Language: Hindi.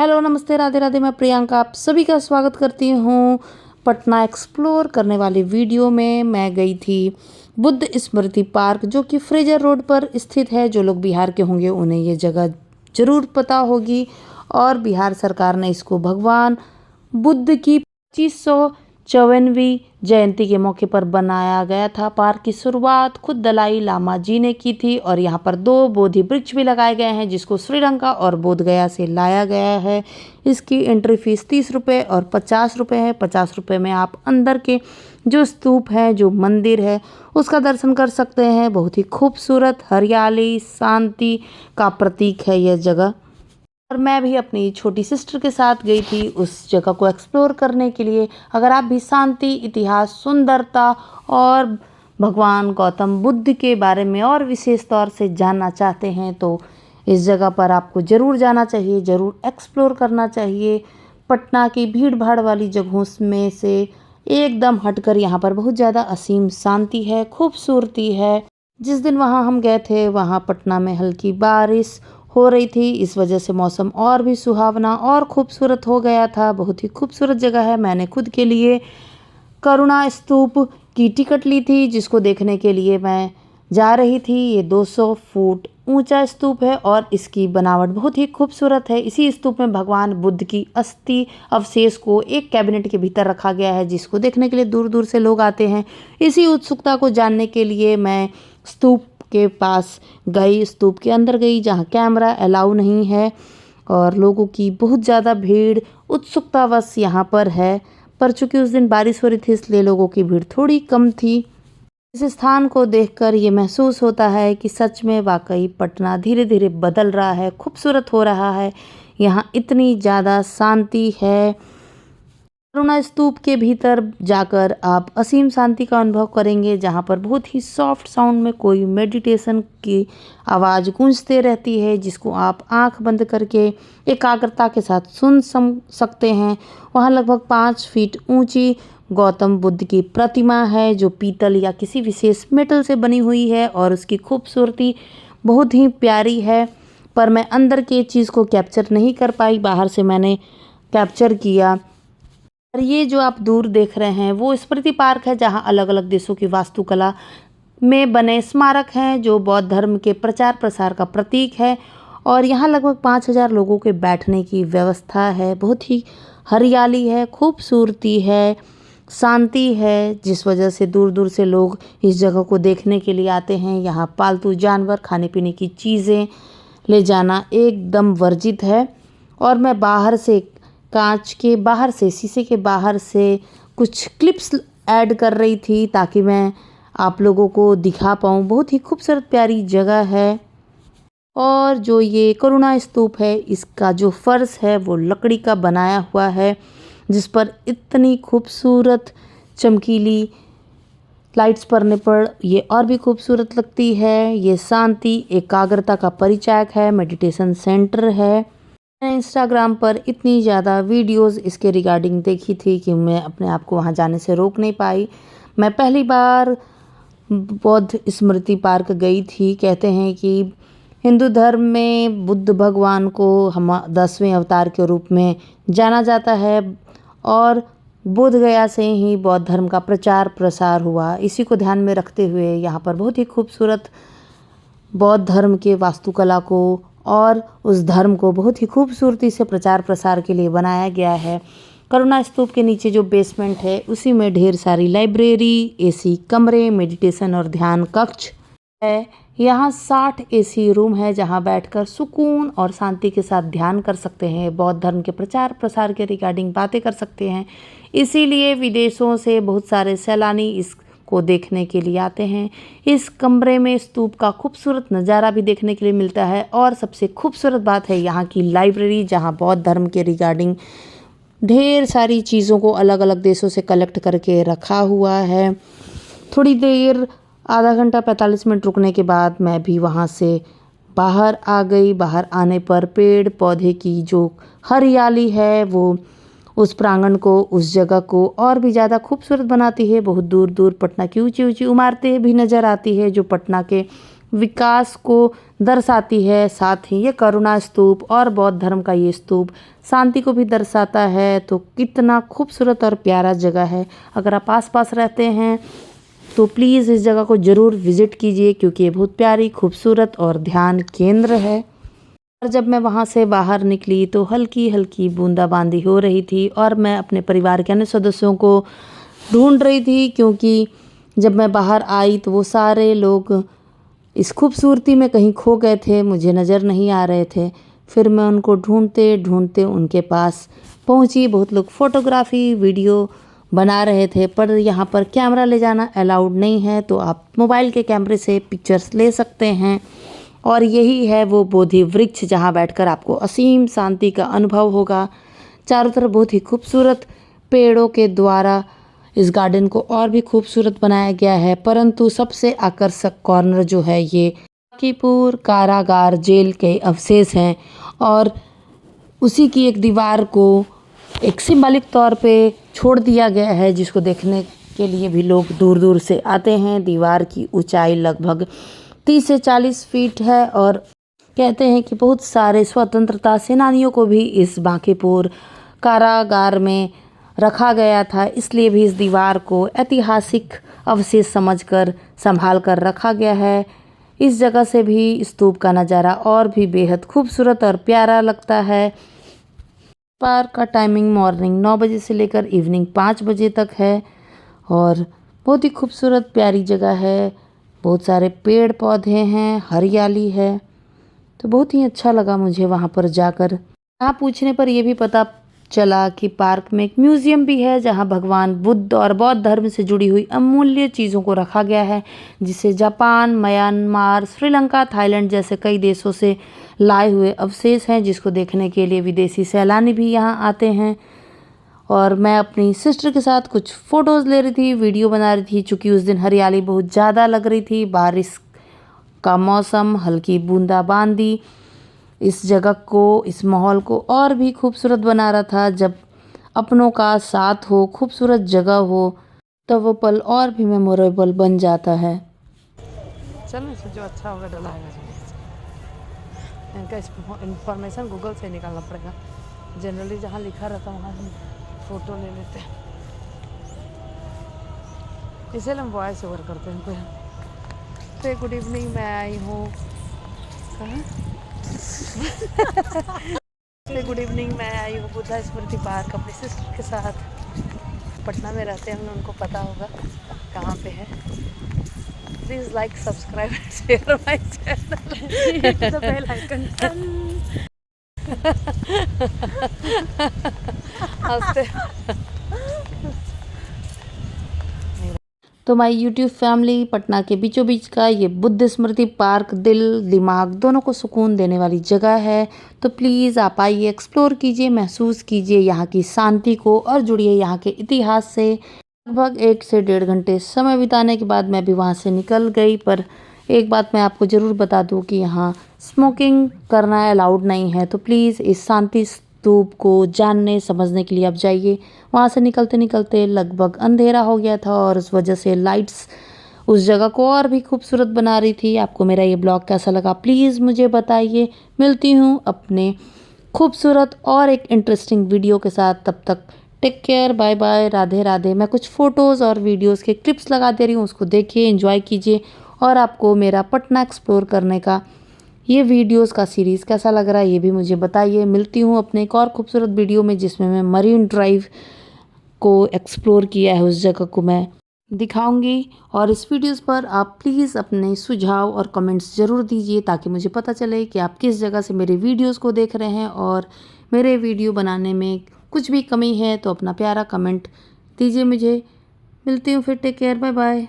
हेलो, नमस्ते, राधे राधे। मैं प्रियंका आप सभी का स्वागत करती हूँ पटना एक्सप्लोर करने वाली वीडियो में। मैं गई थी बुद्ध स्मृति पार्क, जो कि फ्रेजर रोड पर स्थित है। जो लोग बिहार के होंगे उन्हें ये जगह ज़रूर पता होगी। और बिहार सरकार ने इसको भगवान बुद्ध की 2554वीं जयंती के मौके पर बनाया गया था। पार्क की शुरुआत खुद दलाई लामा जी ने की थी और यहाँ पर 2 बोधि वृक्ष भी लगाए गए हैं, जिसको श्रीलंका और बोधगया से लाया गया है। इसकी एंट्री फीस 30 रुपये और 50 रुपये है। 50 रुपये में आप अंदर के जो स्तूप है, जो मंदिर है, उसका दर्शन कर सकते हैं। बहुत ही खूबसूरत हरियाली शांति का प्रतीक है यह जगह। और मैं भी अपनी छोटी सिस्टर के साथ गई थी उस जगह को एक्सप्लोर करने के लिए। अगर आप भी शांति, इतिहास, सुंदरता और भगवान गौतम बुद्ध के बारे में और विशेष तौर से जानना चाहते हैं तो इस जगह पर आपको ज़रूर जाना चाहिए, ज़रूर एक्सप्लोर करना चाहिए। पटना की भीड़ भाड़ वाली जगहों में से एकदम हटकर यहाँ पर बहुत ज़्यादा असीम शांति है, खूबसूरती है। जिस दिन वहाँ हम गए थे वहाँ पटना में हल्की बारिश हो रही थी, इस वजह से मौसम और भी सुहावना और खूबसूरत हो गया था। बहुत ही खूबसूरत जगह है। मैंने खुद के लिए करुणा स्तूप की टिकट ली थी, जिसको देखने के लिए मैं जा रही थी। ये 200 फुट ऊंचा स्तूप है और इसकी बनावट बहुत ही खूबसूरत है। इसी स्तूप में भगवान बुद्ध की अस्थि अवशेष को एक कैबिनेट के भीतर रखा गया है, जिसको देखने के लिए दूर दूर से लोग आते हैं। इसी उत्सुकता को जानने के लिए मैं स्तूप के पास गई, स्तूप के अंदर गई, जहाँ कैमरा अलाउ नहीं है और लोगों की बहुत ज़्यादा भीड़ उत्सुकतावश यहाँ पर है। पर चूंकि उस दिन बारिश हो रही थी इसलिए लोगों की भीड़ थोड़ी कम थी। इस स्थान को देखकर ये महसूस होता है कि सच में वाकई पटना धीरे धीरे बदल रहा है, खूबसूरत हो रहा है। यहाँ इतनी ज़्यादा शांति है। करुणा स्तूप के भीतर जाकर आप असीम शांति का अनुभव करेंगे, जहाँ पर बहुत ही सॉफ्ट साउंड में कोई मेडिटेशन की आवाज़ गूंजते रहती है, जिसको आप आंख बंद करके एकाग्रता के साथ सुन सकते हैं। वहाँ लगभग 5 फीट ऊंची गौतम बुद्ध की प्रतिमा है, जो पीतल या किसी विशेष मेटल से बनी हुई है और उसकी खूबसूरती बहुत ही प्यारी है। पर मैं अंदर की चीज़ को कैप्चर नहीं कर पाई, बाहर से मैंने कैप्चर किया। और ये जो आप दूर देख रहे हैं वो स्मृति पार्क है, जहाँ अलग अलग देशों की वास्तुकला में बने स्मारक हैं, जो बौद्ध धर्म के प्रचार प्रसार का प्रतीक है। और यहाँ लगभग 5000 लोगों के बैठने की व्यवस्था है। बहुत ही हरियाली है, खूबसूरती है, शांति है, जिस वजह से दूर दूर से लोग इस जगह को देखने के लिए आते हैं। यहाँ पालतू जानवर, खाने पीने की चीज़ें ले जाना एकदम वर्जित है। और मैं बाहर से कांच के बाहर से, शीशे के बाहर से कुछ क्लिप्स ऐड कर रही थी ताकि मैं आप लोगों को दिखा पाऊँ। बहुत ही खूबसूरत प्यारी जगह है। और जो ये करुणा स्तूप है, इसका जो फर्श है वो लकड़ी का बनाया हुआ है, जिस पर इतनी खूबसूरत चमकीली लाइट्स पड़ने पर ये और भी खूबसूरत लगती है। ये शांति, एकाग्रता का परिचायक है, मेडिटेशन सेंटर है। मैंने इंस्टाग्राम पर इतनी ज़्यादा वीडियोस इसके रिगार्डिंग देखी थी कि मैं अपने आप को वहाँ जाने से रोक नहीं पाई। मैं पहली बार बौद्ध स्मृति पार्क गई थी। कहते हैं कि हिंदू धर्म में बुद्ध भगवान को हम 10वें अवतार के रूप में जाना जाता है और बोधगया से ही बौद्ध धर्म का प्रचार प्रसार हुआ। इसी को ध्यान में रखते हुए यहाँ पर बहुत ही खूबसूरत बौद्ध धर्म के वास्तुकला को और उस धर्म को बहुत ही खूबसूरती से प्रचार प्रसार के लिए बनाया गया है। करुणा स्तूप के नीचे जो बेसमेंट है उसी में ढेर सारी लाइब्रेरी, एसी कमरे, मेडिटेशन और ध्यान कक्ष है। यहाँ 60 एसी रूम है, जहाँ बैठकर सुकून और शांति के साथ ध्यान कर सकते हैं, बौद्ध धर्म के प्रचार प्रसार के रिगार्डिंग बातें कर सकते हैं। इसीलिए विदेशों से बहुत सारे सैलानी इस को देखने के लिए आते हैं। इस कमरे में स्तूप का खूबसूरत नज़ारा भी देखने के लिए मिलता है। और सबसे खूबसूरत बात है यहाँ की लाइब्रेरी, जहाँ बौद्ध धर्म के रिगार्डिंग ढेर सारी चीज़ों को अलग अलग देशों से कलेक्ट करके रखा हुआ है। थोड़ी देर, आधा घंटा 45 मिनट रुकने के बाद मैं भी वहाँ से बाहर आ गई। बाहर आने पर पेड़ पौधे की जो हरियाली है वो उस प्रांगण को, उस जगह को और भी ज़्यादा खूबसूरत बनाती है। बहुत दूर दूर पटना की ऊंची ऊंची इमारतें भी नज़र आती है, जो पटना के विकास को दर्शाती है। साथ ही ये करुणा स्तूप और बौद्ध धर्म का ये स्तूप शांति को भी दर्शाता है। तो कितना खूबसूरत और प्यारा जगह है। अगर आप आस-पास रहते हैं तो प्लीज़ इस जगह को ज़रूर विज़िट कीजिए, क्योंकि ये बहुत प्यारी, खूबसूरत और ध्यान केंद्र है। और जब मैं वहाँ से बाहर निकली तो हल्की हल्की बूंदाबांदी हो रही थी और मैं अपने परिवार के अन्य सदस्यों को ढूंढ रही थी, क्योंकि जब मैं बाहर आई तो वो सारे लोग इस खूबसूरती में कहीं खो गए थे, मुझे नज़र नहीं आ रहे थे। फिर मैं उनको ढूंढते ढूंढते उनके पास पहुंची। बहुत लोग फ़ोटोग्राफ़ी वीडियो बना रहे थे, पर यहाँ पर कैमरा ले जाना अलाउड नहीं है, तो आप मोबाइल के कैमरे से पिक्चर्स ले सकते हैं। और यही है वो बोधि वृक्ष जहाँ बैठकर आपको असीम शांति का अनुभव होगा। चारों तरफ बहुत ही खूबसूरत पेड़ों के द्वारा इस गार्डन को और भी खूबसूरत बनाया गया है, परंतु सबसे आकर्षक कॉर्नर जो है ये बांकीपुर कारागार जेल के अवशेष हैं। और उसी की एक दीवार को एक सिंबॉलिक तौर पे छोड़ दिया गया है, जिसको देखने के लिए भी लोग दूर दूर से आते हैं। दीवार की ऊंचाई लगभग 30 से 40 फीट है और कहते हैं कि बहुत सारे स्वतंत्रता सेनानियों को भी इस बांकीपुर कारागार में रखा गया था, इसलिए भी इस दीवार को ऐतिहासिक अवशेष समझकर संभाल कर रखा गया है। इस जगह से भी स्तूप का नज़ारा और भी बेहद खूबसूरत और प्यारा लगता है। पार्क का टाइमिंग मॉर्निंग 9 बजे से लेकर इवनिंग 5 बजे तक है और बहुत ही खूबसूरत प्यारी जगह है। बहुत सारे पेड़ पौधे हैं, हरियाली है, तो बहुत ही अच्छा लगा मुझे वहाँ पर जाकर। यहाँ पूछने पर यह भी पता चला कि पार्क में एक म्यूज़ियम भी है, जहाँ भगवान बुद्ध और बौद्ध धर्म से जुड़ी हुई अमूल्य चीज़ों को रखा गया है, जिसे जापान, म्यांमार, श्रीलंका, थाईलैंड जैसे कई देशों से लाए हुए अवशेष हैं, जिसको देखने के लिए विदेशी सैलानी भी यहाँ आते हैं। और मैं अपनी सिस्टर के साथ कुछ फ़ोटोज़ ले रही थी, वीडियो बना रही थी, चूँकि उस दिन हरियाली बहुत ज़्यादा लग रही थी, बारिश का मौसम, हल्की बूंदाबांदी इस जगह को, इस माहौल को और भी खूबसूरत बना रहा था। जब अपनों का साथ हो, खूबसूरत जगह हो, तो वो पल और भी मेमोरेबल बन जाता है। चलो इसमें जो अच्छा होगा डलाएगा। इनका इंफॉर्मेशन गूगल से निकालना पड़ेगा। जनरली जहाँ लिखा रहता वहाँ हम फ़ोटो ले लेते हैं, इसलिए हम वॉइस ओवर करते हैं। तो गुड इवनिंग, मैं आई हूँ गुड इवनिंग, मैं आई हूँ बुद्धा स्मृति पार्क अपनी सिस्टर के साथ। पटना में रहते हैं, उनको पता होगा कहाँ पे है। Please like, subscribe and share my channel, the bell icon. तो माय यूट्यूब फैमिली, पटना के बीचों बीच का ये बुद्ध स्मृति पार्क दिल दिमाग दोनों को सुकून देने वाली जगह है। तो प्लीज़ आप आइए, एक्सप्लोर कीजिए, महसूस कीजिए यहाँ की शांति को और जुड़िए यहाँ के इतिहास से। लगभग 1 से 1.5 घंटे समय बिताने के बाद मैं भी वहाँ से निकल गई, पर एक बात मैं आपको ज़रूर बता दूँ कि यहाँ स्मोकिंग करना अलाउड नहीं है। तो प्लीज़ इस शांति स्तूप को जानने समझने के लिए आप जाइए। वहाँ से निकलते निकलते लगभग अंधेरा हो गया था और उस वजह से लाइट्स उस जगह को और भी खूबसूरत बना रही थी। आपको मेरा ये ब्लॉग कैसा लगा प्लीज़ मुझे बताइए। मिलती हूँ अपने खूबसूरत और एक इंटरेस्टिंग वीडियो के साथ, तब तक take care, bye bye, Radhe Radhe. मैं कुछ फ़ोटोज़ और वीडियोज़ के क्लिप्स लगा दे रही हूँ, उसको देखिए, एंजॉय कीजिए। और आपको मेरा पटना एक्सप्लोर करने का ये वीडियोस का सीरीज़ कैसा लग रहा है ये भी मुझे बताइए। मिलती हूँ अपने एक और खूबसूरत वीडियो में, जिसमें मैं मरीन ड्राइव को एक्सप्लोर किया है, उस जगह को मैं दिखाऊंगी। और इस वीडियोस पर आप प्लीज़ अपने सुझाव और कमेंट्स ज़रूर दीजिए, ताकि मुझे पता चले कि आप किस जगह से मेरे वीडियोस को देख रहे हैं और मेरे वीडियो बनाने में कुछ भी कमी है तो अपना प्यारा कमेंट दीजिए मुझे। मिलती हूँ फिर, टेक केयर, बाय बाय।